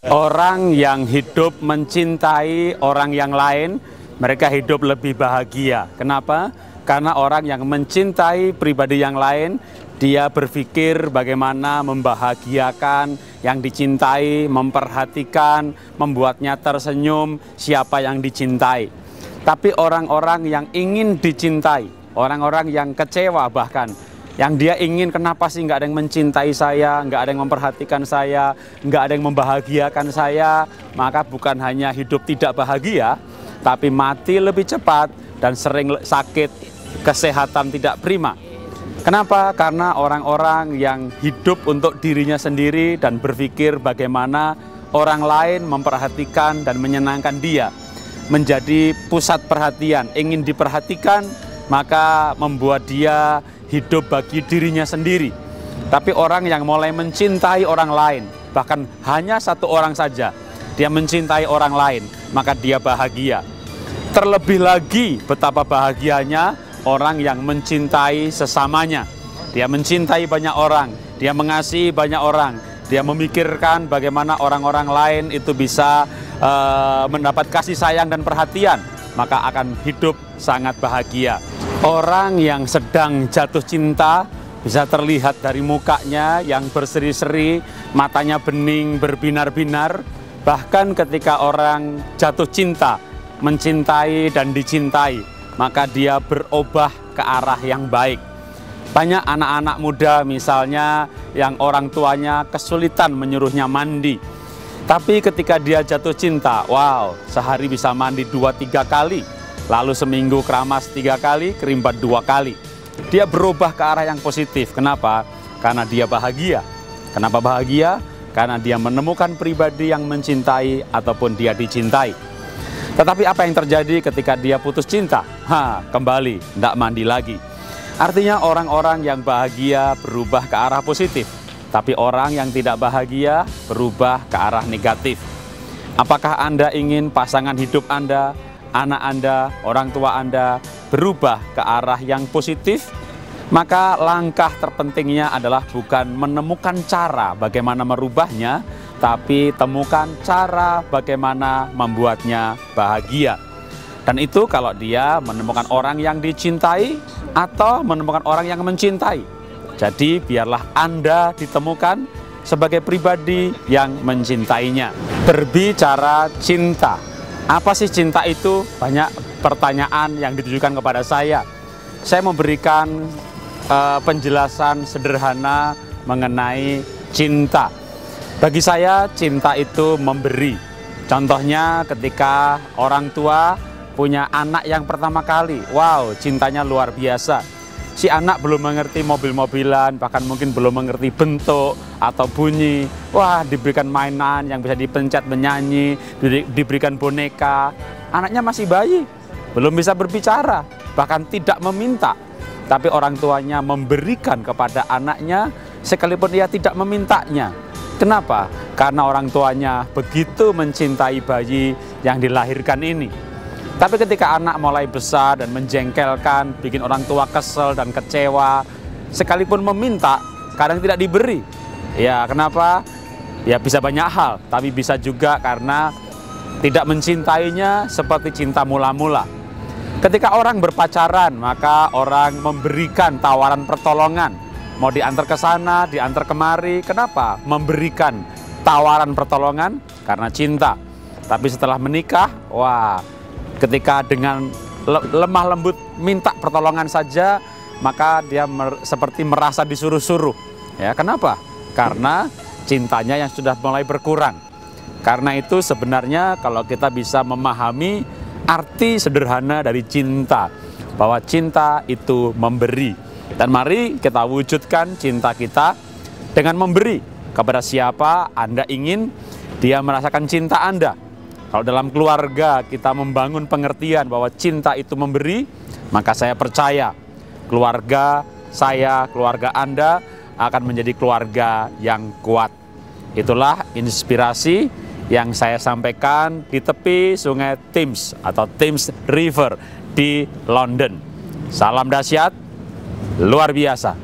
Orang yang hidup mencintai orang yang lain, mereka hidup lebih bahagia. Kenapa? Karena orang yang mencintai pribadi yang lain, dia berpikir bagaimana membahagiakan yang dicintai, memperhatikan, membuatnya tersenyum siapa yang dicintai. Tapi orang-orang yang ingin dicintai, orang-orang yang kecewa bahkan, yang dia ingin kenapa sih nggak ada yang mencintai saya, nggak ada yang memperhatikan saya, nggak ada yang membahagiakan saya, maka bukan hanya hidup tidak bahagia, tapi mati lebih cepat dan sering sakit, kesehatan tidak prima. Kenapa? Karena orang-orang yang hidup untuk dirinya sendiri dan berpikir bagaimana orang lain memperhatikan dan menyenangkan dia, menjadi pusat perhatian, ingin diperhatikan, maka membuat dia hidup bagi dirinya sendiri. Tapi orang yang mulai mencintai orang lain, bahkan hanya satu orang saja, dia mencintai orang lain, maka dia bahagia. Terlebih lagi betapa bahagianya orang yang mencintai sesamanya. Dia mencintai banyak orang, dia mengasihi banyak orang, dia memikirkan bagaimana orang-orang lain itu bisa mendapat kasih sayang dan perhatian, maka akan hidup sangat bahagia. Orang yang sedang jatuh cinta bisa terlihat dari mukanya yang berseri-seri, matanya bening, berbinar-binar. Bahkan ketika orang jatuh cinta, mencintai dan dicintai, maka dia berubah ke arah yang baik. Banyak anak-anak muda misalnya yang orang tuanya kesulitan menyuruhnya mandi. Tapi ketika dia jatuh cinta, wow, sehari bisa mandi 2-3 kali. Lalu seminggu keramas 3 kali, kerimbat 2 kali. Dia berubah ke arah yang positif. Kenapa? Karena dia bahagia. Kenapa bahagia? Karena dia menemukan pribadi yang mencintai ataupun dia dicintai. Tetapi apa yang terjadi ketika dia putus cinta? Kembali, tidak mandi lagi. Artinya orang-orang yang bahagia berubah ke arah positif. Tapi orang yang tidak bahagia berubah ke arah negatif. Apakah Anda ingin pasangan hidup Anda, anak Anda, orang tua Anda berubah ke arah yang positif? Maka langkah terpentingnya adalah bukan menemukan cara bagaimana merubahnya, tapi temukan cara bagaimana membuatnya bahagia. Dan itu kalau dia menemukan orang yang dicintai atau menemukan orang yang mencintai. Jadi biarlah Anda ditemukan sebagai pribadi yang mencintainya. Berbicara cinta. Apa sih cinta itu? Banyak pertanyaan yang ditujukan kepada saya. Saya memberikan penjelasan sederhana mengenai cinta. Bagi saya, cinta itu memberi. Contohnya ketika orang tua punya anak yang pertama kali. Wow, cintanya luar biasa. Si anak belum mengerti mobil-mobilan, bahkan mungkin belum mengerti bentuk atau bunyi. Wah, diberikan mainan yang bisa dipencet menyanyi, diberikan boneka. Anaknya masih bayi, belum bisa berbicara, bahkan tidak meminta. Tapi orang tuanya memberikan kepada anaknya sekalipun ia tidak memintanya. Kenapa? Karena orang tuanya begitu mencintai bayi yang dilahirkan ini. Tapi ketika anak mulai besar dan menjengkelkan, bikin orang tua kesel dan kecewa, sekalipun meminta, kadang tidak diberi. Ya, kenapa? Ya bisa banyak hal, tapi bisa juga karena tidak mencintainya seperti cinta mula-mula. Ketika orang berpacaran, maka orang memberikan tawaran pertolongan. Mau diantar ke sana, diantar kemari. Kenapa? Memberikan tawaran pertolongan karena cinta. Tapi setelah menikah, wah, ketika dengan lemah lembut minta pertolongan saja, maka dia seperti merasa disuruh-suruh. Ya, kenapa? Karena cintanya yang sudah mulai berkurang. Karena itu sebenarnya kalau kita bisa memahami arti sederhana dari cinta, bahwa cinta itu memberi. Dan mari kita wujudkan cinta kita dengan memberi kepada siapa Anda ingin dia merasakan cinta Anda. Kalau dalam keluarga kita membangun pengertian bahwa cinta itu memberi, maka saya percaya keluarga saya, keluarga Anda akan menjadi keluarga yang kuat. Itulah inspirasi yang saya sampaikan di tepi sungai Thames atau Thames River di London. Salam dahsyat, luar biasa.